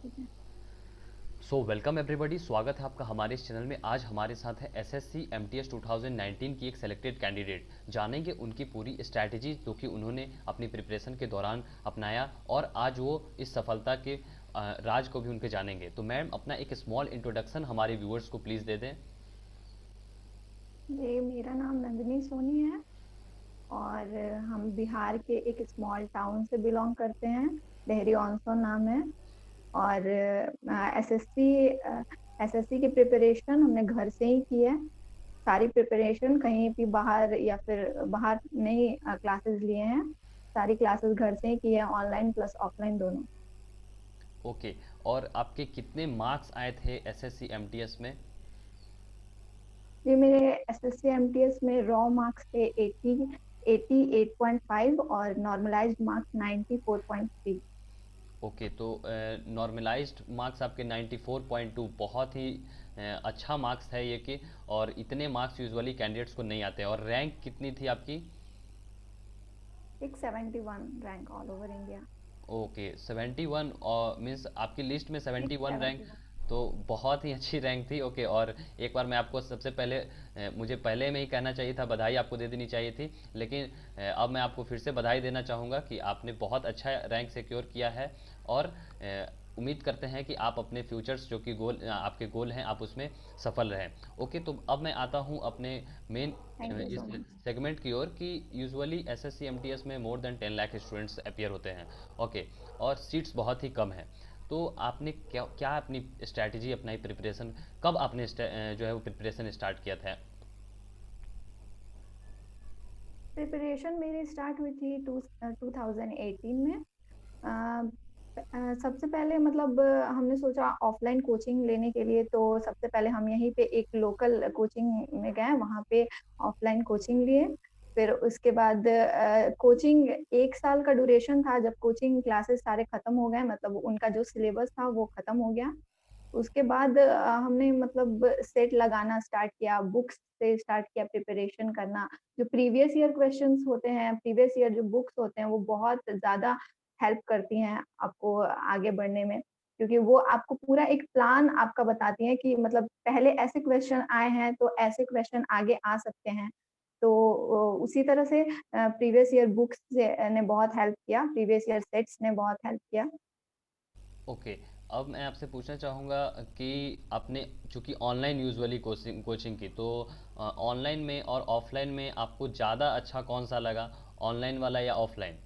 ठीक है। So welcome everybody, स्वागत है आपका हमारे इस चैनल में। आज हमारे साथ है एसएससी एमटीएस 2019 की एक सेलेक्टेड कैंडिडेट। जानेंगे उनकी पूरी स्ट्रैटेजी जो कि उन्होंने अपनी प्रिपरेशन के दौरान अपनाया और आज वो इस सफलता के राज को भी उनके जानेंगे। तो मैम, अपना एक स्मॉल इंट्रोडक्शन हमारे व्यूअर्स को प्लीज़ दे दें। जी, मेरा नाम नंदिनी सोनी है और हम बिहार के एक स्मॉल टाउन से बिलोंग करते हैं। डेहरी ऑनसोन नाम है। और एसएससी एसएससी की प्रिपरेशन हमने घर से ही की है। सारी प्रिपरेशन कहीं भी बाहर या फिर बाहर नहीं क्लासेस लिए हैं। सारी क्लासेस घर से ही की है, ऑनलाइन प्लस ऑफलाइन दोनों। ओके। और आपके कितने मार्क्स आए थे एसएससी एमटीएस में? ये मेरे एसएससी एमटीएस में रॉ मार्क्स थे 88.5 और नॉर्मलाइज्ड मार्क्स 94.3। ओके, तो नॉर्मलाइज्ड मार्क्स आपके 94.2 बहुत ही अच्छा मार्क्स है ये कि। और इतने मार्क्स यूजुअली कैंडिडेट्स को नहीं आते। और रैंक कितनी थी आपकी? 671 rank all over India. Okay, 71 और मीन्स आपकी लिस्ट में 71 रैंक। 671। तो बहुत ही अच्छी रैंक थी। ओके, और एक बार मैं आपको सबसे पहले मुझे पहले में ही कहना चाहिए था, बधाई आपको दे देनी चाहिए थी, लेकिन अब मैं आपको फिर से बधाई देना चाहूँगा कि आपने बहुत अच्छा रैंक सिक्योर किया है। और उम्मीद करते हैं कि आप अपने फ्यूचर्स जो कि गोल आपके गोल हैं, आप उसमें सफल रहें। ओके, तो अब मैं आता हूँ अपने मेन थैंक यू इस सो मच। सेगमेंट की ओर कि यूजुअली एसएससी एमटीएस में more than 10 lakh students appear होते हैं। ओके, और सीट्स बहुत ही कम हैं। तो आपने क्या क्या अपनी स्ट्रैटेजी अपनाई प्रिपरेशन? कब आपने जो है वो प्रिपरेशन स्टार्ट किया था? प्रिपरेशन मेरी स्टार्ट हुई थी 2018 में। सबसे पहले मतलब हमने सोचा ऑफलाइन कोचिंग लेने के लिए, तो सबसे पहले हम यहीं पे एक लोकल कोचिंग में गए, वहाँ पे ऑफलाइन कोचिंग लिए। फिर उसके बाद कोचिंग 1 साल का ड्यूरेशन था। जब कोचिंग क्लासेस सारे खत्म हो गए, मतलब उनका जो सिलेबस था वो खत्म हो गया, उसके बाद हमने मतलब सेट लगाना स्टार्ट किया, बुक्स से स्टार्ट किया प्रिपरेशन करना। जो प्रीवियस ईयर क्वेश्चंस होते हैं, प्रीवियस ईयर जो बुक्स होते हैं, वो बहुत ज़्यादा हेल्प करती हैं आपको आगे बढ़ने में, क्योंकि वो आपको पूरा एक प्लान आपका बताती हैं कि मतलब पहले ऐसे क्वेश्चन आए हैं, तो ऐसे क्वेश्चन आगे आ सकते हैं। तो उसी तरह से प्रीवियस ईयर बुक्स से ने बहुत हेल्प किया, प्रीवियस ईयर सेट्स ने बहुत हेल्प किया। ओके, अब मैं आपसे पूछना चाहूँगा कि आपने चूँकि ऑनलाइन यूजुअली कोचिंग कोचिंग की, तो ऑनलाइन में और ऑफलाइन में आपको ज़्यादा अच्छा कौन सा लगा, ऑनलाइन वाला या ऑफलाइन?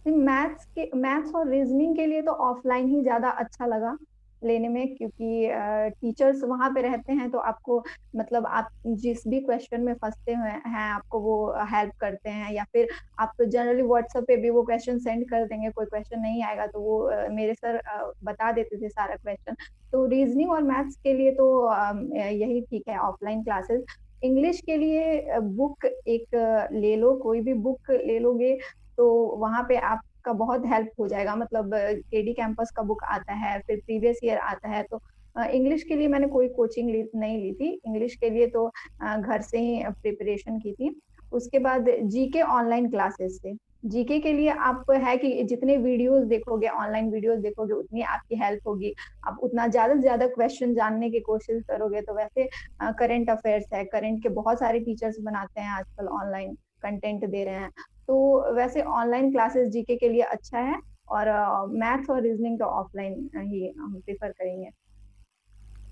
मैथ्स और रीजनिंग के लिए तो ऑफलाइन ही ज़्यादा अच्छा लगा लेने में, क्योंकि टीचर्स वहाँ पे रहते हैं, तो आपको मतलब आप जिस भी क्वेश्चन में फँसते हुए हैं, आपको वो हेल्प करते हैं, या फिर आप तो जनरली व्हाट्सएप पे भी वो क्वेश्चन सेंड कर देंगे, कोई क्वेश्चन नहीं आएगा तो वो मेरे सर बता देते थे सारा क्वेश्चन। तो रीजनिंग और मैथ्स के लिए तो यही ठीक है ऑफलाइन क्लासेस। इंग्लिश के लिए बुक एक ले लो, कोई भी बुक ले लोगे तो वहाँ पे आपका बहुत हेल्प हो जाएगा। मतलब केडी कैंपस का बुक आता है, फिर प्रीवियस ईयर आता है। तो इंग्लिश के लिए मैंने कोई कोचिंग नहीं ली थी। इंग्लिश के लिए तो घर से ही प्रिपरेशन की थी। उसके बाद जीके ऑनलाइन क्लासेस से। जीके के लिए आप है कि जितने वीडियोस देखोगे, ऑनलाइन वीडियोस देखोगे, उतनी आपकी हेल्प होगी। आप उतना ज़्यादा से ज़्यादा क्वेश्चन जानने की कोशिश करोगे। तो वैसे करंट अफेयर्स है, करंट के बहुत सारे टीचर्स बनाते हैं आजकल, ऑनलाइन कंटेंट दे रहे हैं। तो वैसे ऑनलाइन क्लासेस जीके के लिए अच्छा है, और मैथ्स और रीजनिंग तो ऑफलाइन ही हम प्रेफर करेंगे।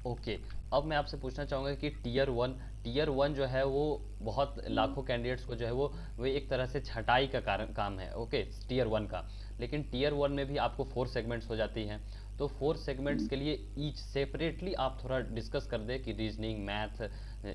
ओके, अब मैं आपसे पूछना चाहूँगा कि टीयर वन जो है वो बहुत लाखों कैंडिडेट्स को जो है वो एक तरह से छटाई का कारण काम है। ओके, टीयर वन का। लेकिन टीयर वन में भी आपको 4 सेगमेंट्स हो जाती हैं। तो 4 सेगमेंट्स के लिए ईच सेपरेटली आप थोड़ा डिस्कस कर दें कि रीजनिंग, मैथ,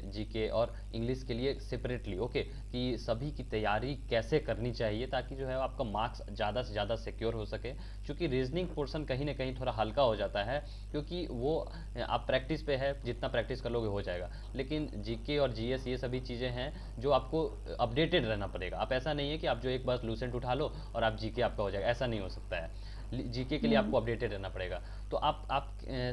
जीके और इंग्लिश के लिए सेपरेटली। ओके, कि सभी की तैयारी कैसे करनी चाहिए ताकि जो है आपका मार्क्स ज़्यादा से ज़्यादा सिक्योर हो सके। क्योंकि रीजनिंग पोर्शन कहीं ना कहीं थोड़ा हल्का हो जाता है, क्योंकि वो आप प्रैक्टिस पे है, जितना प्रैक्टिस कर लोगे हो जाएगा। लेकिन जीके और जीएस ये सभी चीज़ें हैं जो आपको अपडेटेड रहना पड़ेगा। आप ऐसा नहीं है कि आप जो एक बार लूसेंट उठा लो और आप जीके आपका हो जाएगा, ऐसा नहीं हो सकता है। जीके के लिए आपको अपडेटेड रहना पड़ेगा। तो आप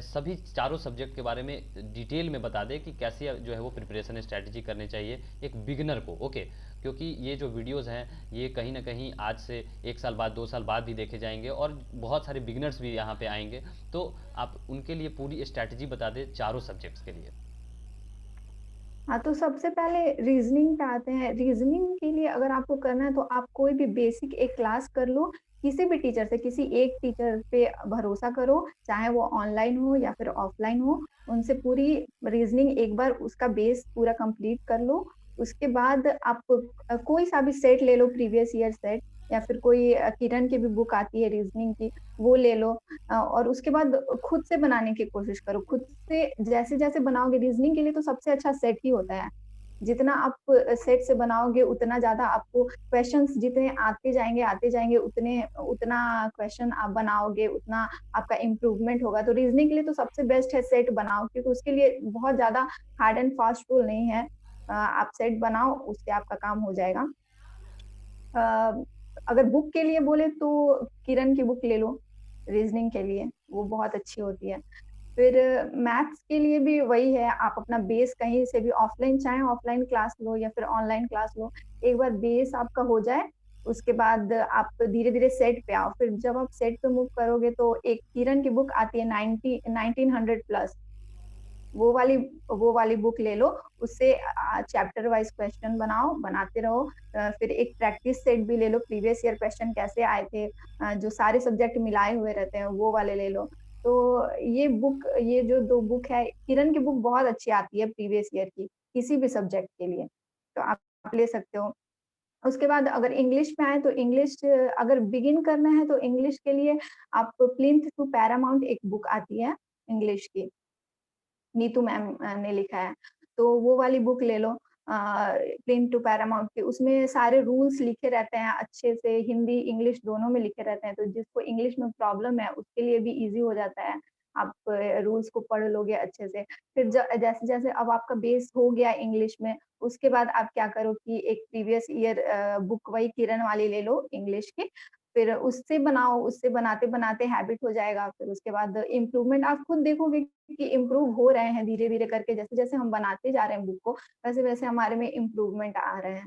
सभी चारों सब्जेक्ट के बारे में डिटेल में बता दें कि कैसे जो है वो प्रिपरेशन स्ट्रैटेजी करनी चाहिए एक बिगिनर को, ओके। क्योंकि ये जो वीडियोस हैं ये कहीं ना कहीं आज से 1 साल बाद 2 साल बाद भी देखे जाएंगे और बहुत सारे बिगिनर्स भी यहाँ पे आएंगे, तो आप उनके लिए पूरी स्ट्रैटेजी बता दें चारों सब्जेक्ट्स के लिए। हाँ, तो सबसे पहले रीजनिंग पे आते हैं। रीजनिंग के लिए अगर आपको करना है तो आप कोई भी बेसिक एक क्लास कर लो, किसी भी टीचर से, किसी एक टीचर पे भरोसा करो, चाहे वो ऑनलाइन हो या फिर ऑफलाइन हो। उनसे पूरी रीजनिंग एक बार उसका बेस पूरा कंप्लीट कर लो। उसके बाद आप कोई सा भी सेट ले लो, प्रीवियस ईयर सेट, या फिर कोई किरण की भी बुक आती है रीजनिंग की, वो ले लो। और उसके बाद खुद से बनाने की कोशिश करो। खुद से जैसे-जैसे बनाओगे, रीजनिंग के लिए तो सबसे अच्छा सेट ही होता है। जितना आप सेट से बनाओगे उतना ज़्यादा आपको क्वेश्चंस जितने आते जाएँगे उतने उतना क्वेश्चन आप बनाओगे, उतना आपका इम्प्रूवमेंट होगा। तो रीजनिंग के लिए तो सबसे बेस्ट है सेट बनाओ, क्योंकि उसके लिए बहुत ज़्यादा हार्ड एंड फास्ट रूल नहीं है। आप सेट बनाओ, उससे आपका काम हो जाएगा। अ, अगर बुक के लिए बोले तो किरण की बुक ले लो, रीजनिंग के लिए, वो बहुत अच्छी होती है। फिर मैथ्स के लिए भी वही है, आप अपना बेस कहीं से भी ऑफलाइन, चाहे ऑफलाइन क्लास लो या फिर ऑनलाइन क्लास लो, एक बार बेस आपका हो जाए, उसके बाद आप धीरे-धीरे सेट पे आओ। फिर जब आप सेट पे मूव करोगे तो एक किरण की बुक आती है 1900 प्लस, वो वाली वो वाली बुक ले लो, उससे चैप्टर वाइज़ क्वेश्चन बनाओ, बनाते रहो। फिर एक प्रैक्टिस सेट भी ले लो, प्रीवियस ईयर क्वेश्चन कैसे आए थे, जो सारे सब्जेक्ट मिलाए हुए रहते हैं, वो वाले ले लो। तो ये जो 2 बुक है, किरण की बुक बहुत अच्छी आती है प्रीवियस ईयर की, किसी भी सब्जेक्ट के लिए, तो आप ले सकते हो। उसके बाद अगर इंग्लिश पे आएँ तो इंग्लिश अगर बिगिन करना है तो इंग्लिश के लिए आप प्लिंथ टू पैरामाउंट एक बुक आती है इंग्लिश की। नीतू मैम ने लिखा है। तो वो वाली बुक ले लो, प्लेन टू पैरामाउंट की। उसमें सारे रूल्स लिखे रहते हैं अच्छे से, हिंदी, इंग्लिश दोनों में लिखे रहते हैं, तो जिसको इंग्लिश में प्रॉब्लम है उसके लिए भी ईज़ी हो जाता है। आप रूल्स को पढ़ लोगे अच्छे से। फिर जैसे-जैसे अब आपका बेस हो गया इंग्लिश में, उसके बाद आप क्या करो कि एक प्रीवियस ईयर बुक वही किरण वाली ले लो इंग्लिश की, फिर उससे बनाओ, उससे बनाते-बनाते हैबिट हो जाएगा, फिर उसके बाद इम्प्रूवमेंट आप खुद देखोगे कि इम्प्रूव हो रहे हैं धीरे-धीरे करके, जैसे-जैसे हम बनाते जा रहे हैं बुक को, वैसे-वैसे हमारे में इम्प्रूवमेंट आ रहे हैं।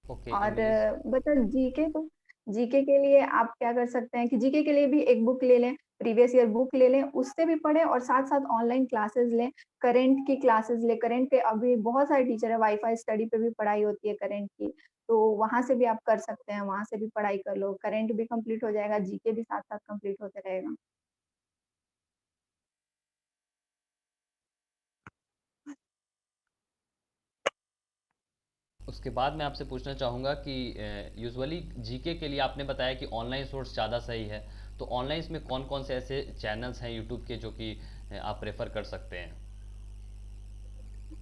ओके, और इंग्लिश। बचा जीके, तो जीके के लिए आप क्या कर सकते हैं कि जीके के लिए भी एक बुक ले लें, प्रीवियस ईयर बुक ले लें, उससे भी पढ़ें और साथ-साथ ऑनलाइन क्लासेस लें, करंट की क्लासेस लें। करंट के अभी बहुत सारे टीचर हैं, वाई-फाई स्टडी पे भी पढ़ाई होती है करंट की, तो वहाँ से भी आप कर सकते हैं, वहाँ से भी पढ़ाई कर लो। करंट भी कंप्लीट हो जाएगा, जीके भी साथ-साथ कंप्लीट होते रहेगा। उसके बाद मैं आपसे पूछना चाहूँगा कि यूजुअली जीके के लिए आपने बताया कि ऑनलाइन सोर्स ज़्यादा सही है, तो ऑनलाइन में कौन-कौन से ऐसे चैनल्स हैं यूट्यूब के जो कि आप प्रेफर कर सकते हैं?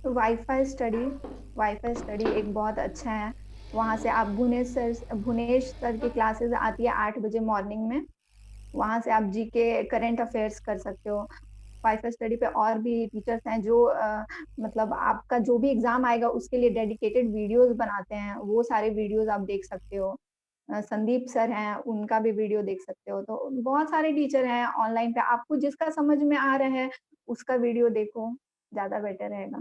वाईफ़ाई स्टडी एक बहुत अच्छा है। वहाँ से आप भुवनेश सर की क्लासेस आती है 8 बजे मॉर्निंग में। वहाँ से आप जीके करंट अफेयर्स कर सकते हो। वाईफ़ाई स्टडी पे और भी टीचर्स हैं जो मतलब आपका जो भी एग्ज़ाम आएगा उसके लिए डेडिकेटेड वीडियोज़ बनाते हैं। वो सारे वीडियोज़ आप देख सकते हो। संदीप सर हैं, उनका भी वीडियो देख सकते हो। तो बहुत सारे टीचर हैं ऑनलाइन पे, आपको जिसका समझ में आ रहा है, उसका वीडियो देखो, ज़्यादा बेटर रहेगा।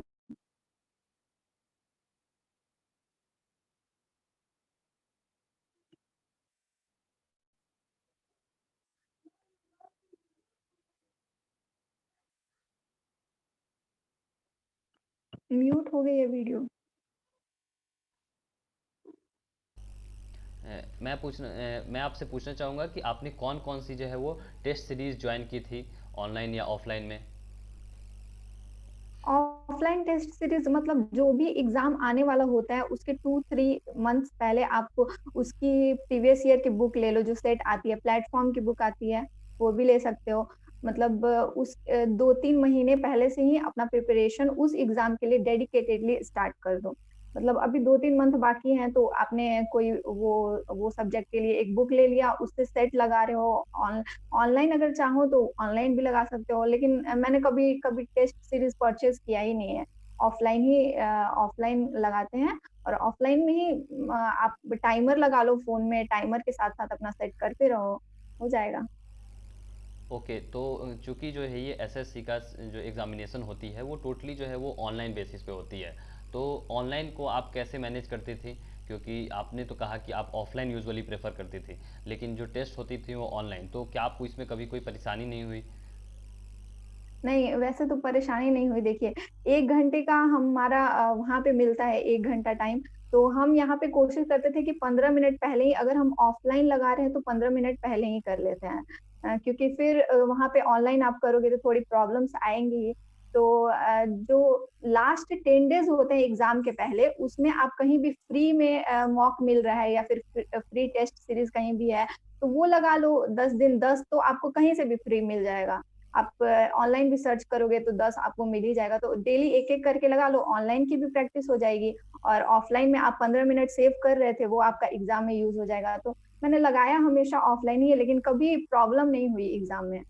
म्यूट हो गई है वीडियो। मैं आपसे पूछना चाहूँगा कि आपने कौन-कौन सी जो है वो टेस्ट सीरीज़ जॉइन की थी, ऑनलाइन या ऑफलाइन में? ऑफलाइन टेस्ट सीरीज मतलब जो भी एग्जाम आने वाला होता है उसके 2-3 मंथ्स पहले आप उसकी प्रीवियस ईयर की बुक ले लो, जो सेट आती है, प्लेटफॉर्म की बुक आती है, वो भी ले सकते हो। मतलब 2-3 महीने पहले से ही अपना प्रिपरेशन उस एग्जाम के लिए डेडिकेटेडली स्टार्ट कर दो। मतलब अभी 2-3 मंथ बाकी हैं तो आपने कोई वो सब्जेक्ट के लिए एक बुक ले लिया, उससे सेट लगा रहे हो। ऑनलाइन अगर चाहो तो ऑनलाइन भी लगा सकते हो, लेकिन मैंने कभी कभी टेस्ट सीरीज परचेज किया ही नहीं है। ऑफलाइन ही ऑफलाइन लगाते हैं और ऑफलाइन में ही आप टाइमर लगा लो फ़ोन में, टाइमर के साथ-साथ अपना सेट करते रहो, हो जाएगा। ओके, तो चूँकि जो है ये एसएससी का जो एग्ज़ामिनेशन होती है वो टोटली जो है वो ऑनलाइन बेसिस पे होती है। तो ऑनलाइन को आप कैसे मैनेज करती थी? क्योंकि आपने तो कहा कि आप ऑफ़लाइन यूजुअली प्रेफ़र करती थी, लेकिन जो टेस्ट होती थी वो ऑनलाइन, तो क्या आपको इसमें कभी कोई परेशानी नहीं हुई? नहीं, वैसे तो परेशानी नहीं हुई देखिए, 1 घंटे का हमारा वहाँ पे मिलता है 1 घंटा टाइम, तो हम यहाँ पे कोशिश करते थे कि 15 मिनट पहले ही अगर हम ऑफ़लाइन लगा रहे हैं तो 15 मिनट पहले ही कर लेते हैं। क्योंकि फिर वहाँ पे ऑनलाइन आप करोगे तो थोड़ी प्रॉब्लम्स आएँगी ही। तो जो लास्ट 10 डेज़ होते हैं एग्ज़ाम के पहले, उसमें आप कहीं भी फ्री में मॉक मिल रहा है या फिर फ्री टेस्ट सीरीज़ कहीं भी है, तो वो लगा लो 10 दिन, 10 तो आपको कहीं से भी फ्री मिल जाएगा। आप ऑनलाइन भी सर्च करोगे तो 10 आपको मिल ही जाएगा, तो डेली एक-एक करके लगा लो, ऑनलाइन की भी प्रैक्टिस हो जाएगी और ऑफलाइन में आप 15 मिनट सेव कर रहे थे, वो आपका एग्ज़ाम में यूज़ हो जाएगा। तो मैंने लगाया हमेशा ऑफलाइन ही है, लेकिन कभी प्रॉब्लम नहीं हुई एग्ज़ाम में।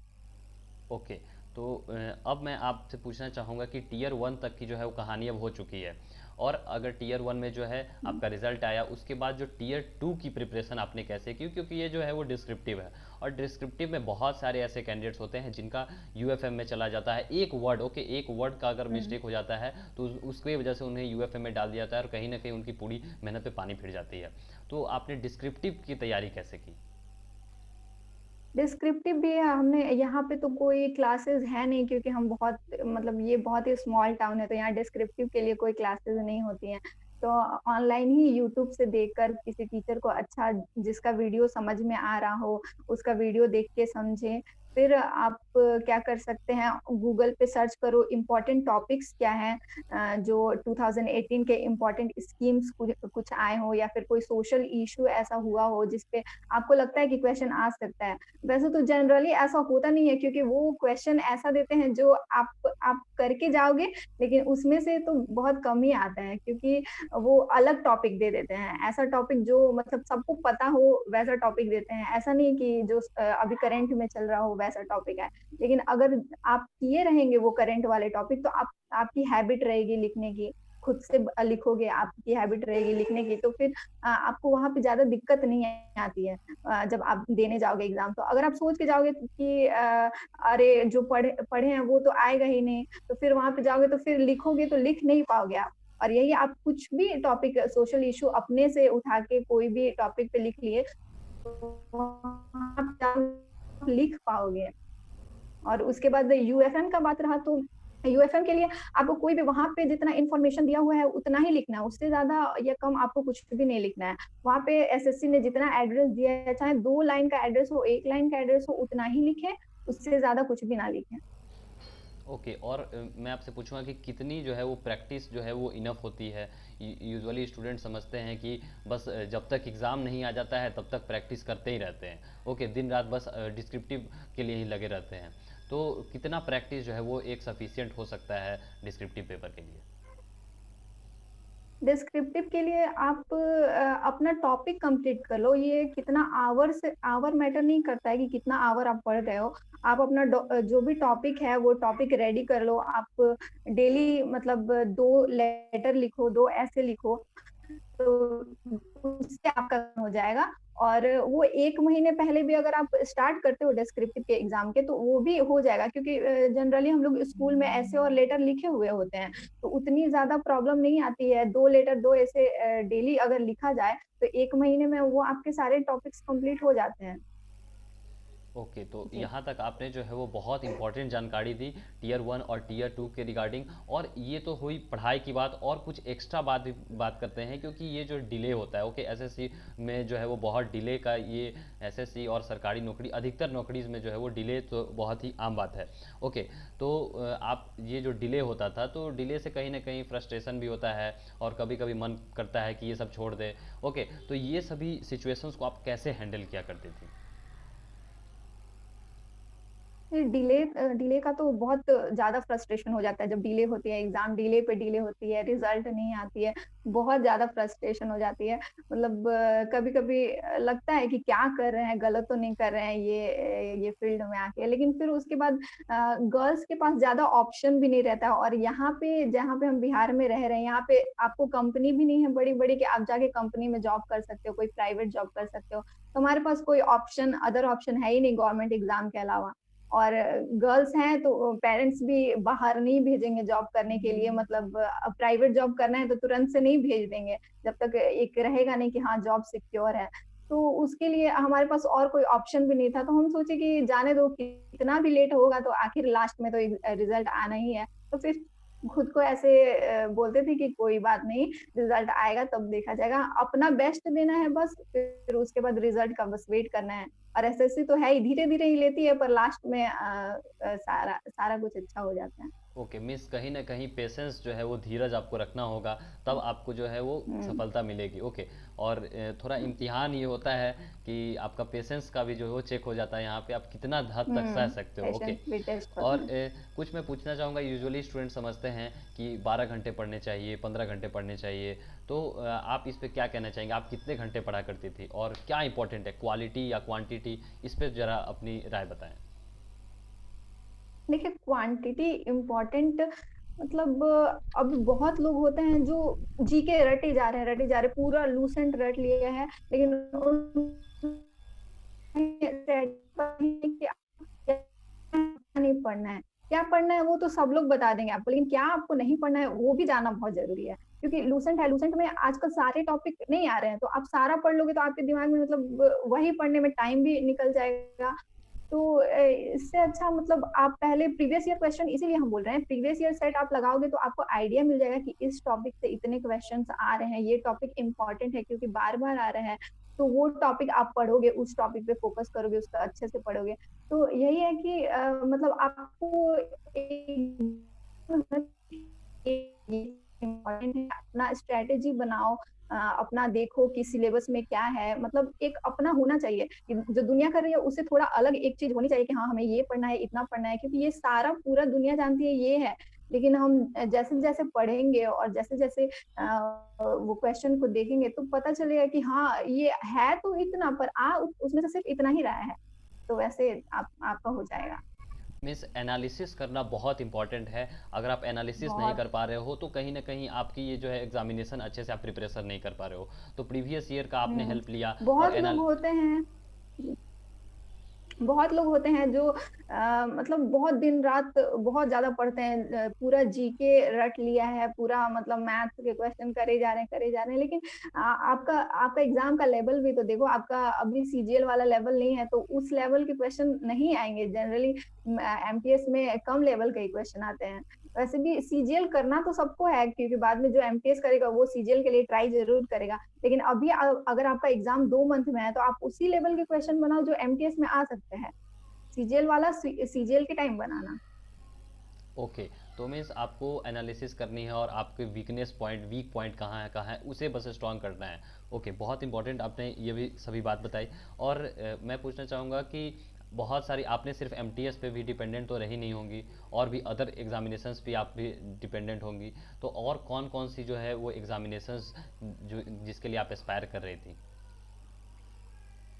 ओके, तो अब मैं आपसे पूछना चाहूँगा कि टियर 1 तक की जो है वो कहानी अब हो चुकी है, और अगर टियर 1 में जो है हुँ। आपका रिजल्ट आया, उसके बाद जो टियर 2 की प्रिपरेशन आपने कैसे की? क्योंकि ये जो है वो डिस्क्रिप्टिव है, और डिस्क्रिप्टिव में बहुत सारे ऐसे कैंडिडेट्स होते हैं जिनका यूएफएम में चला जाता है एक वर्ड। ओके, एक वर्ड का अगर हुँ। मिस्टेक हो जाता है तो उसकी वजह से उन्हें यूएफएम में डाल दिया जाता है, और कहीं ना कहीं उनकी पूरी मेहनत पे पानी फिर जाती है। तो आपने डिस्क्रिप्टिव की तैयारी कैसे की? डिस्क्रिप्टिव भी है, हमने यहाँ पे तो कोई क्लासेस है नहीं क्योंकि हम बहुत मतलब ये बहुत ही स्मॉल टाउन है, तो यहाँ डिस्क्रिप्टिव के लिए कोई क्लासेस नहीं होती हैं। तो ऑनलाइन ही यूट्यूब से देखकर किसी टीचर को अच्छा जिसका वीडियो समझ में आ रहा हो, उसका वीडियो देख के समझें। फिर आप क्या कर सकते हैं, गूगल पे सर्च करो इम्पोर्टेंट टॉपिक्स क्या हैं जो 2018 के इम्पोर्टेंट स्कीम्स कुछ कुछ आए हों या फिर कोई सोशल इश्यू ऐसा हुआ हो जिस पे आपको लगता है कि क्वेश्चन आ सकता है। वैसे तो जनरली ऐसा होता नहीं है क्योंकि वो क्वेश्चन ऐसा देते हैं जो आप करके जाओगे, लेकिन उसमें से तो बहुत कम ही आता है क्योंकि वो अलग टॉपिक दे देते हैं। ऐसा टॉपिक जो मतलब सबको पता हो वैसा टॉपिक देते हैं। ऐसा नहीं कि जो अभी करंट में चल रहा हो वैसा टॉपिक है। लेकिन अगर आप किए रहेंगे वो करंट वाले टॉपिक तो आप आपकी हैबिट रहेगी लिखने की, खुद से लिखोगे, आपकी हैबिट रहेगी लिखने की, तो फिर आपको वहाँ पे ज़्यादा दिक्कत नहीं आती है। जब आप देने जाओगे एग्ज़ाम तो अगर आप सोच के जाओगे कि अरे जो पढ़े पढ़े हैं वो तो आएगा ही नहीं, तो फिर वहाँ पे जाओगे तो फिर लिखोगे तो लिख नहीं पाओगे आप। और यही आप कुछ भी टॉपिक सोशल इश्यू अपने से उठा के कोई भी टॉपिक पे लिख लिए, तो वहाँ पे आप लिख पाओगे। और उसके बाद यूएफएम का बात रहा तो यूएफएम के लिए आपको कोई भी वहाँ पे जितना इन्फॉर्मेशन दिया हुआ है उतना ही लिखना है, उससे ज़्यादा या कम आपको कुछ भी नहीं लिखना है। वहाँ पे एसएससी ने जितना एड्रेस दिया है, चाहे 2 लाइन का एड्रेस हो, 1 लाइन का एड्रेस हो, उतना ही लिखें, उससे ज़्यादा कुछ भी ना लिखें। ओके, और मैं आपसे पूछूंगा कि कितनी जो है वो प्रैक्टिस जो है वो इनफ होती है? यूजुअली स्टूडेंट समझते हैं कि बस जब तक एग्ज़ाम नहीं आ जाता है तब तक प्रैक्टिस करते ही रहते हैं। ओके, दिन रात बस डिस्क्रिप्टिव के लिए ही लगे रहते हैं। तो कितना प्रैक्टिस जो है वो एक सफिशिएंट हो सकता है डिस्क्रिप्टिव पेपर के लिए? डिस्क्रिप्टिव के लिए आप अपना टॉपिक कंप्लीट कर लो। ये कितना आवर मैटर नहीं करता है कि कितना आवर आप पढ़ रहे हो। आप अपना जो भी टॉपिक है वो टॉपिक रेडी कर लो। आप डेली मतलब 2 लेटर लिखो, 2 ऐसे लिखो। तो उससे आपका हो जाएगा और वो 1 महीने पहले भी अगर आप स्टार्ट करते हो डिस्क्रिप्टिव के एग्ज़ाम के तो वो भी हो जाएगा क्योंकि जनरली हम लोग स्कूल में ऐसे और लेटर लिखे हुए होते हैं, तो उतनी ज़्यादा प्रॉब्लम नहीं आती है। 2 लेटर 2 ऐसे डेली अगर लिखा जाए तो 1 महीने में वो आपके सारे टॉपिक्स कंप्लीट हो जाते हैं। ओके, तो जी। यहाँ तक आपने जो है वो बहुत इंपॉर्टेंट जानकारी दी टियर 1 और टियर 2 के रिगार्डिंग। और ये तो हुई पढ़ाई की बात, और कुछ एक्स्ट्रा बात भी बात करते हैं, क्योंकि ये जो डिले होता है, ओके, एसएससी में जो है वो बहुत डिले का ये एसएससी और सरकारी नौकरी, अधिकतर नौकरीज में जो है वो डिले तो बहुत ही आम बात है। ओके, तो आप ये जो डिले होता था तो डिले से कहीं ना कहीं फ्रस्ट्रेशन भी होता है, और कभी कभी मन करता है कि ये सब छोड़ दे। ओके, तो ये सभी सिचुएशंस को आप कैसे हैंडल किया करते थे? डिले डिले का तो बहुत ज़्यादा फ्रस्ट्रेशन हो जाता है जब डिले होती है, एग्ज़ाम डिले पे डिले होती है, रिज़ल्ट नहीं आती है, बहुत ज़्यादा फ्रस्ट्रेशन हो जाती है। मतलब कभी-कभी लगता है कि क्या कर रहे हैं, गलत तो नहीं कर रहे हैं ये फ़ील्ड में आके। लेकिन फिर उसके बाद गर्ल्स के पास ज़्यादा ऑप्शन भी नहीं रहता और यहाँ पे जहाँ पे हम बिहार में रह रहे हैं, यहाँ पे आपको कंपनी भी नहीं है बड़ी-बड़ी कि आप जाके कंपनी में जॉब कर सकते हो, कोई प्राइवेट जॉब कर सकते हो। तो हमारे पास कोई ऑप्शन अदर ऑप्शन है ही नहीं गवर्नमेंट एग्ज़ाम के अलावा। और गर्ल्स हैं तो पेरेंट्स भी बाहर नहीं भेजेंगे जॉब करने के लिए मतलब प्राइवेट जॉब करना है तो तुरंत से नहीं भेज देंगे, जब तक एक रहेगा नहीं कि हाँ, जॉब सिक्योर है। तो उसके लिए हमारे पास और कोई ऑप्शन भी नहीं था, तो हम सोचे कि जाने दो कितना भी लेट होगा तो आखिर लास्ट में तो एक रिज़ल्ट आना ही है। तो फिर खुद को ऐसे बोलते थे कि कोई बात नहीं, रिज़ल्ट आएगा तब देखा जाएगा, अपना बेस्ट देना है बस, फिर उसके बाद रिज़ल्ट का बस वेट करना है। और एसएससी तो है ही, धीरे-धीरे ही लेती है पर लास्ट में सारा सारा कुछ अच्छा हो जाता है। ओके, मीन्स कहीं न कहीं पेशेंस जो है वो धीरज आपको रखना होगा, तब आपको जो है वो हुँ, सफलता मिलेगी। ओके, और थोड़ा हुँ, इम्तिहान ये होता है कि आपका पेशेंस का भी जो है वो चेक हो जाता है यहाँ पे, आप कितना हद तक सह सकते हो। ओके, पेशेंस भी टेस्ट और होता है। कुछ मैं पूछना चाहूँगा, यूजुअली स्टूडेंट समझते हैं कि 12 घंटे पढ़ने चाहिए, 15 घंटे पढ़ने चाहिए, तो आप इस पे क्या कहना चाहेंगे? आप कितने घंटे पढ़ा करती थी? और क्या इम्पोर्टेंट है, क्वालिटी या क्वांटिटी? इस पे ज़रा अपनी राय बताएँ। देखिए क्वांटिटी इम्पोर्टेंट मतलब अब बहुत लोग होते हैं जो जीके रटे जा रहे हैं, रटे जा रहे हैं, पूरा लूसेंट रट लिया है, लेकिन नहीं पढ़ना है। क्या पढ़ना है वो तो सब लोग बता देंगे आपको, लेकिन क्या आपको नहीं पढ़ना है वो भी जानना बहुत ज़रूरी है। क्योंकि लूसेंट है, लूसेंट में आजकल सारे टॉपिक नहीं आ रहे हैं, तो आप सारा पढ़ लोगे तो आपके दिमाग में मतलब वही पढ़ने में टाइम भी निकल जाएगा। तो इससे अच्छा मतलब आप पहले प्रीवियस ईयर क्वेश्चन इसीलिए हम बोल रहे हैं, प्रीवियस ईयर सेट आप लगाओगे तो आपको आइडिया मिल जाएगा कि इस टॉपिक से इतने क्वेश्चंस आ रहे हैं, ये टॉपिक इम्पोर्टेंट है क्योंकि बार-बार आ रहा है। तो वो टॉपिक आप पढ़ोगे, उस टॉपिक पे फोकस करोगे, उसका अच्छे से पढ़ोगे। तो यही है कि मतलब आपको इम्पोर्टेंट है, अपना स्ट्रैटेजी बनाओ, अपना देखो कि सिलेबस में क्या है, मतलब एक अपना होना चाहिए। जो दुनिया कर रही है उससे थोड़ा अलग एक चीज़ होनी चाहिए कि हाँ, हमें ये पढ़ना है, इतना पढ़ना है क्योंकि ये सारा पूरा दुनिया जानती है ये है। लेकिन हम जैसे-जैसे पढ़ेंगे और जैसे-जैसे वो क्वेश्चन को देखेंगे तो पता चलेगा कि हाँ, ये है तो इतना पर उसमें से सिर्फ इतना ही रहा है। तो वैसे आपका हो जाएगा। मीन्स एनालिसिस करना बहुत इंपॉर्टेंट है। अगर आप एनालिसिस नहीं बहुत कर पा रहे हो तो कहीं ना कहीं आपकी ये जो है एग्जामिनेशन अच्छे से आप प्रिपरेशन नहीं कर पा रहे हो। तो प्रीवियस ईयर का आपने हुँ, हेल्प लिया और बहुत लोग एनाल होते हैं बहुत लोग होते हैं जो मतलब बहुत दिन-रात बहुत ज़्यादा पढ़ते हैं, पूरा जीके रट लिया है, पूरा मतलब मैथ्स के क्वेश्चन करे जा रहे हैं, करे जा रहे हैं। लेकिन आपका आपका एग्ज़ाम का लेवल भी तो देखो, आपका अभी सीजीएल वाला लेवल नहीं है, तो उस लेवल के क्वेश्चन नहीं आएँगे। जनरली एमटीएस में कम लेवल के ही क्वेश्चन आते हैं। वैसे भी सीजीएल करना तो सबको है क्योंकि बाद में जो एमटीएस करेगा, वो सीजीएल के लिए ट्राई ज़रूर करेगा। लेकिन अभी अगर आपका एग्ज़ाम 2 मंथ में है, तो आप उसी लेवल के क्वेश्चन बनाओ जो एमटीएस में आ सकते हैं। सीजीएल वाला सीजीएल के टाइम बनाना। ओके, तो मीन्स आपको एनालिसिस करनी है और आपके वीकनेस पॉइंट, वीक पॉइंट कहाँ है उसे बस स्ट्रॉन्ग करना है। ओके, बहुत इंपॉर्टेंट आपने ये भी सभी बात बताई। और मैं पूछना चाहूँगा कि बहुत सारी आपने सिर्फ एमटीएस पे भी डिपेंडेंट तो रही नहीं होंगी, और भी अदर एग्जामिनेशंस पे आप भी डिपेंडेंट होंगी। तो और कौन कौन सी जो है वो एग्जामिनेशंस जो जिसके लिए आप एस्पायर कर रही थी?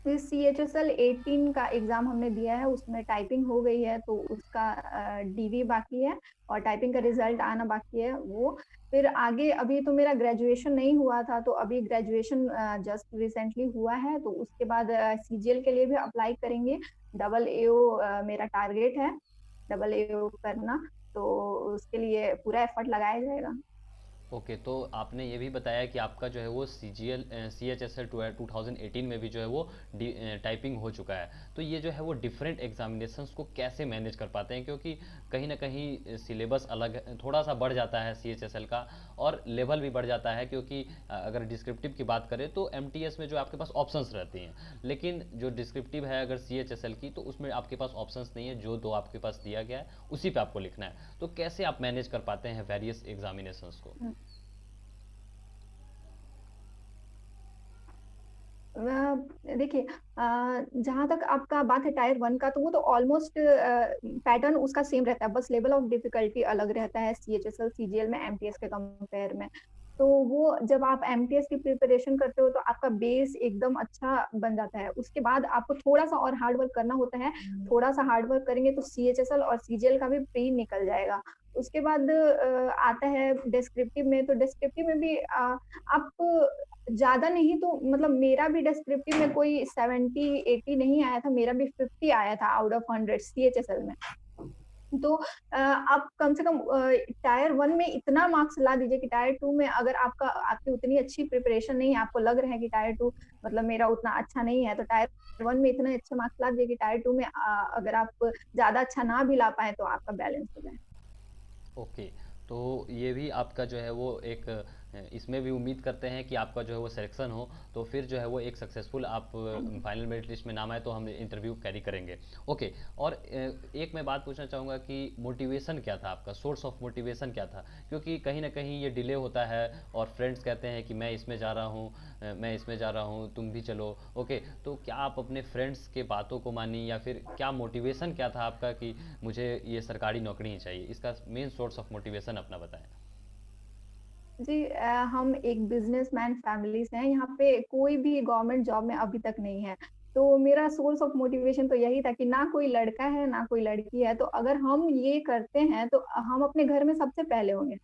फिर सीएचएसएल 18 का एग्ज़ाम हमने दिया है, उसमें टाइपिंग हो गई है, तो उसका डीवी बाकी है और टाइपिंग का रिज़ल्ट आना बाकी है वो। फिर आगे अभी तो मेरा ग्रेजुएशन नहीं हुआ था, तो अभी ग्रेजुएशन जस्ट रिसेंटली हुआ है, तो उसके बाद सीजीएल के लिए भी अप्लाई करेंगे। डबल एओ मेरा टारगेट है, डबल एओ करना, तो उसके लिए पूरा एफर्ट लगाया जाएगा। ओके, तो आपने ये भी बताया कि आपका जो है वो सी एच एस एल 2018 में भी जो है वो टाइपिंग हो चुका है। तो ये जो है वो डिफरेंट एग्जामिनेशंस को कैसे मैनेज कर पाते हैं, क्योंकि कहीं ना कहीं सिलेबस अलग थोड़ा सा बढ़ जाता है सी एच एस एल का, और लेवल भी बढ़ जाता है, क्योंकि अगर डिस्क्रिप्टिव की बात करें तो एम टी एस में जो आपके पास ऑप्शंस रहती हैं, लेकिन जो डिस्क्रिप्टिव है अगर सी एच एस एल की, तो उसमें आपके पास ऑप्शंस नहीं है, जो दो आपके पास दिया गया है उसी पे आपको लिखना है। तो कैसे आप मैनेज कर पाते हैं वेरियस एग्जामिनेशंस को? देखिए, जहाँ तक आपका बात है टायर 1 का, तो वो तो ऑलमोस्ट पैटर्न उसका सेम रहता है, बस लेवल ऑफ डिफिकल्टी अलग रहता है सीएचएसएल, सीजीएल में एमटीएस के कंपेयर में। तो वो जब आप एमटीएस की प्रिपरेशन करते हो तो आपका बेस एकदम अच्छा बन जाता है। उसके बाद आपको थोड़ा-सा और हार्ड वर्क करना होता है। थोड़ा-सा हार्ड वर्क करेंगे तो सीएचएसएल और सीजीएल का भी प्री निकल जाएगा। उसके बाद आता है डिस्क्रिप्टिव में, तो डिस्क्रिप्टिव में भी आप ज़्यादा नहीं तो मतलब मेरा भी डिस्क्रिप्टिव में कोई 70-80 नहीं आया था, मेरा भी 50 आया था आउट ऑफ 100 सीएचएसएल में। तो आप कम से कम टायर 1 में इतना मार्क्स ला दीजिए कि टायर 2 में अगर आपकी उतनी अच्छी प्रिपरेशन नहीं है, आपको लग रहा है कि टायर 2 मतलब मेरा उतना अच्छा नहीं है, तो टायर 1 में इतने अच्छे मार्क्स ला दीजिए कि टायर 2 में अगर आप ज़्यादा अच्छा ना भी ला पाएँ तो आपका बैलेंस हो जाए। ओके, तो ये भी आपका जो है वो एक इसमें भी उम्मीद करते हैं कि आपका जो है वो सिलेक्शन हो, तो फिर जो है वो एक सक्सेसफुल आप हाँ जी। फाइनल मेरिट लिस्ट में नाम आए तो हम इंटरव्यू कैरी करेंगे। ओके, और एक मैं बात पूछना चाहूँगा कि मोटिवेशन क्या था आपका, सोर्स ऑफ मोटिवेशन क्या था? क्योंकि कहीं ना कहीं ये डिले होता है और फ्रेंड्स कहते हैं कि मैं इसमें जा रहा हूँ, मैं इसमें जा रहा हूँ, तुम भी चलो। ओके, तो क्या आप अपने फ्रेंड्स के बातों को मानी, या फिर क्या मोटिवेशन क्या था आपका कि मुझे ये सरकारी नौकरी ही चाहिए? इसका मेन सोर्स ऑफ मोटिवेशन अपना बताएं। जी, हम एक बिज़नेसमैन फैमिली से हैं, यहाँ पे कोई भी गवर्नमेंट जॉब में अभी तक नहीं है। तो मेरा सोर्स ऑफ मोटिवेशन तो यही था कि ना कोई लड़का है, ना कोई लड़की है, तो अगर हम ये करते हैं, तो हम अपने घर में सबसे पहले होंगे।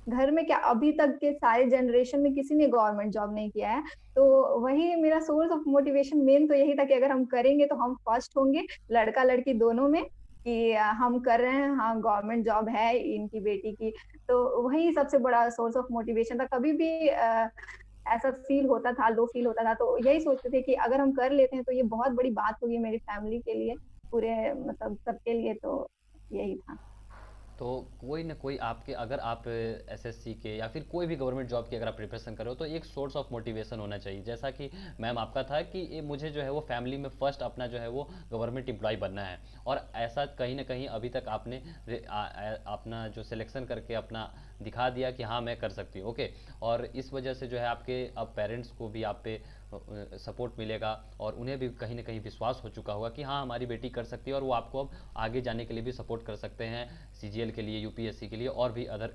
घर में क्या, अभी तक के सारे जनरेशन में किसी ने गवर्नमेंट जॉब नहीं किया है। तो वही मेरा सोर्स ऑफ मोटिवेशन मेन तो यही था कि अगर हम करेंगे तो हम फर्स्ट होंगे, लड़का-लड़की दोनों में, कि हम कर रहे हैं, हाँ, गवर्नमेंट जॉब है इनकी बेटी की। तो वही सबसे बड़ा सोर्स ऑफ मोटिवेशन था। कभी भी ऐसा फ़ील होता था, लो फ़ील होता था, तो यही सोचते थे कि अगर हम कर लेते हैं तो ये बहुत बड़ी बात होगी मेरी फैमिली के लिए, पूरे मतलब सबके लिए, तो यही था। तो कोई ना कोई आपके, अगर आप एसएससी के या फिर कोई भी गवर्नमेंट जॉब की अगर आप प्रिपरेशन करो, तो एक सोर्स ऑफ मोटिवेशन होना चाहिए। जैसा कि मैम आपका था कि ये मुझे जो है वो फैमिली में फर्स्ट अपना जो है वो गवर्नमेंट एम्प्लॉय बनना है, और ऐसा कहीं ना कहीं अभी तक आपने अपना जो सिलेक्शन करके अपना दिखा दिया कि हाँ मैं कर सकती हूँ। ओके, और इस वजह से जो है आपके अब पेरेंट्स को भी आप पे सपोर्ट मिलेगा, और उन्हें भी कहीं ना कहीं विश्वास हो चुका होगा कि हाँ हमारी बेटी कर सकती है, और वो आपको अब आगे जाने के लिए भी सपोर्ट कर सकते हैं, सीजीएल के लिए, यूपीएससी के लिए, और भी अदर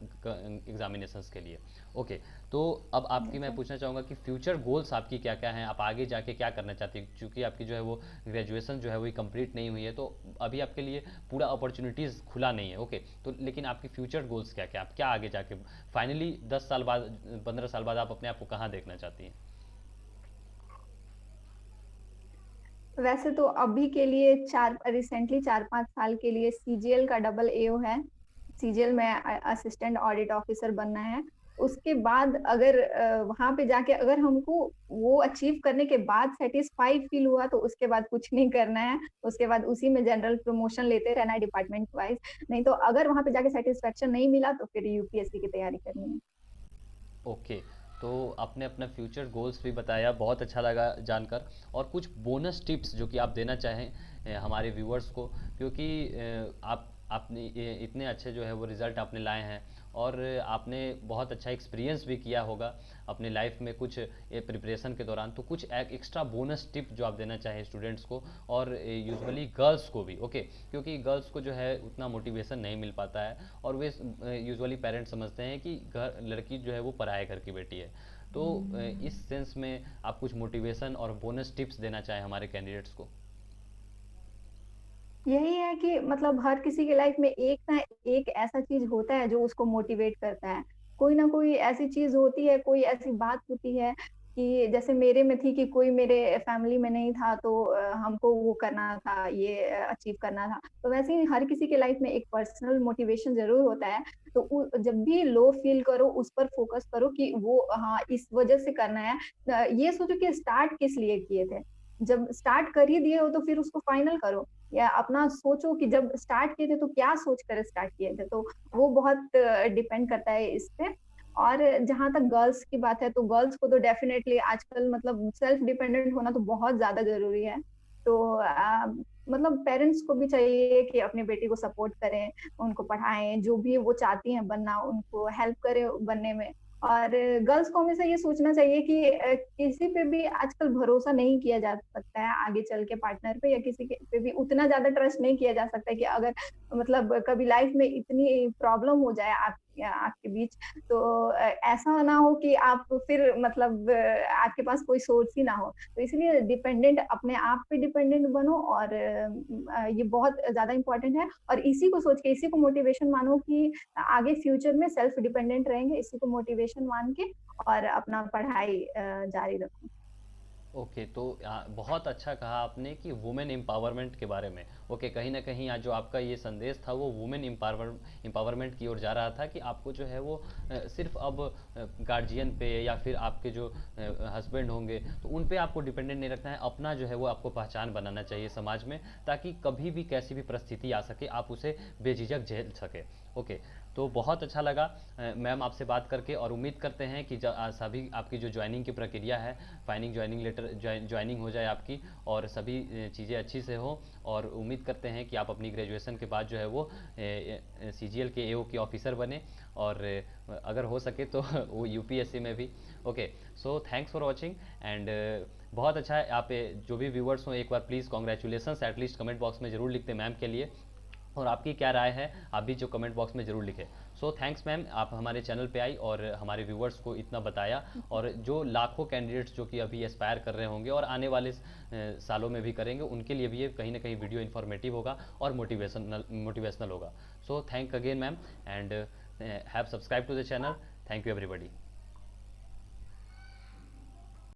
एग्जामिनेशंस के लिए। ओके, तो अब आपकी मैं बिल्कुल। पूछना चाहूँगा कि फ्यूचर गोल्स आपकी क्या क्या हैं, आप आगे जाके क्या करना चाहती हैं? क्योंकि आपकी जो है वो ग्रेजुएशन जो है वो कंप्लीट नहीं हुई है, तो अभी आपके लिए पूरा अपॉर्चुनिटीज़ खुला नहीं है। ओके, तो लेकिन आपकी फ्यूचर गोल्स क्या क्या, आप क्या आगे जाके फाइनली 10 साल बाद, 15 साल बाद आप अपने आप को कहाँ देखना चाहती हैं? वैसे तो अभी के लिए 4 रिसेंटली 4-5 साल के लिए सीजीएल का डबल एओ है। सीजीएल में असिस्टेंट ऑडिट ऑफिसर बनना है। उसके बाद अगर वहाँ पे जाके अगर हमको वो अचीव करने के बाद सैटिस्फाई फील हुआ तो उसके बाद कुछ नहीं करना है। उसके बाद उसी में जनरल प्रमोशन लेते रहना है डिपार्टमेंट वाइज़। नहीं तो अगर वहाँ पे जाके सैटिस्फैक्शन नहीं मिला तो फिर यूपीएससी की तैयारी करनी है। ओके, तो आपने अपना फ्यूचर गोल्स भी बताया, बहुत अच्छा लगा जानकर। और कुछ बोनस टिप्स जो कि आप देना चाहें हमारे व्यूअर्स को, क्योंकि आपने इतने अच्छे जो है वो रिज़ल्ट आपने लाए हैं, और आपने बहुत अच्छा एक्सपीरियंस भी किया होगा अपने लाइफ में कुछ प्रिपरेशन के दौरान, तो कुछ एक एक्स्ट्रा बोनस टिप जो आप देना चाहें स्टूडेंट्स को, और यूजुअली गर्ल्स को भी। ओके, क्योंकि गर्ल्स को जो है उतना मोटिवेशन नहीं मिल पाता है, और वे यूजुअली पेरेंट्स समझते हैं कि घर लड़की जो है वो पराए घर की बेटी है। तो इस सेंस में आप कुछ मोटिवेशन और बोनस टिप्स देना चाहें हमारे कैंडिडेट्स को? यही है कि मतलब हर किसी के लाइफ में एक ना एक ऐसा चीज़ होता है जो उसको मोटिवेट करता है। कोई ना कोई ऐसी चीज़ होती है, कोई ऐसी बात होती है कि जैसे मेरे में थी कि कोई मेरे फैमिली में नहीं था तो हमको वो करना था, ये अचीव करना था। तो वैसे ही हर किसी के लाइफ में एक पर्सनल मोटिवेशन ज़रूर होता है। तो जब भी लो फील करो उस पर फ़ोकस करो कि वो हाँ, इस वज़ह से करना है। ये सोचो कि स्टार्ट किस लिए किए थे। जब स्टार्ट कर ही दिए हो तो फिर उसको फाइनल करो। या अपना सोचो कि जब स्टार्ट किए थे तो क्या सोच कर स्टार्ट किए थे, तो वो बहुत डिपेंड करता है इस पे। और जहाँ तक गर्ल्स की बात है, तो गर्ल्स को तो डेफ़िनेटली आजकल मतलब सेल्फ डिपेंडेंट होना तो बहुत ज़्यादा ज़रूरी है। तो मतलब पेरेंट्स को भी चाहिए कि अपनी बेटी को सपोर्ट करें, उनको पढ़ाएँ, जो भी वो चाहती हैं बनना, उनको हेल्प करें बनने में। और गर्ल्स को हमेशा ये सोचना चाहिए कि किसी पे भी आजकल भरोसा नहीं किया जा सकता है आगे चल के पार्टनर पे, या किसी के पे भी उतना ज़्यादा ट्रस्ट नहीं किया जा सकता है कि अगर मतलब कभी लाइफ में इतनी प्रॉब्लम हो जाए आप आपके बीच, तो ऐसा ना हो कि आप फिर मतलब आपके पास कोई सोर्स ही ना हो। तो इसलिए डिपेंडेंट अपने आप पे डिपेंडेंट बनो, और ये बहुत ज़्यादा इम्पोर्टेंट है, और इसी को सोच के, इसी को मोटिवेशन मानो कि आगे फ्यूचर में सेल्फ डिपेंडेंट रहेंगे, इसी को मोटिवेशन मान के और अपना पढ़ाई जारी रखो। ओके, तो बहुत अच्छा कहा आपने कि वुमेन एम्पावरमेंट के बारे में। ओके, कहीं ना कहीं आज जो आपका ये संदेश था वो वुमेन एम्पावरमेंट की ओर जा रहा था कि आपको जो है वो सिर्फ अब गार्जियन पे या फिर आपके जो हस्बैंड होंगे तो उन पे आपको डिपेंडेंट नहीं रखना है, अपना जो है वो आपको पहचान बनाना चाहिए समाज में, ताकि कभी भी कैसी भी परिस्थिति आ सके आप उसे बेझिझक झेल सके। ओके, तो बहुत अच्छा लगा मैम आपसे बात करके, और उम्मीद करते हैं कि सभी आपकी जो ज्वाइनिंग की प्रक्रिया है, फाइनिंग ज्वाइनिंग लेटर ज्वाइनिंग हो जाए आपकी, और सभी चीज़ें अच्छी से हो। और उम्मीद करते हैं कि आप अपनी ग्रेजुएशन के बाद जो है वो CGL के AO के ऑफिसर बने, और अगर हो सके तो वो UPSC में भी। Okay, so thanks for watching and बहुत अच्छा है। आप जो भी व्यूवर्स हों एक बार please congratulations at least comment box में ज़रूर लिखते मैम के लिए, और आपकी क्या राय है आप भी जो कमेंट बॉक्स में ज़रूर लिखें। सो थैंक्स मैम, आप हमारे चैनल पे आई और हमारे व्यूवर्स को इतना बताया, और जो लाखों कैंडिडेट्स जो कि अभी एस्पायर कर रहे होंगे और आने वाले सालों में भी करेंगे, उनके लिए भी ये कहीं ना कहीं वीडियो इन्फॉर्मेटिव होगा और मोटिवेशनल होगा। So thank again ma'am, and have subscribe to the channel. Thank you everybody.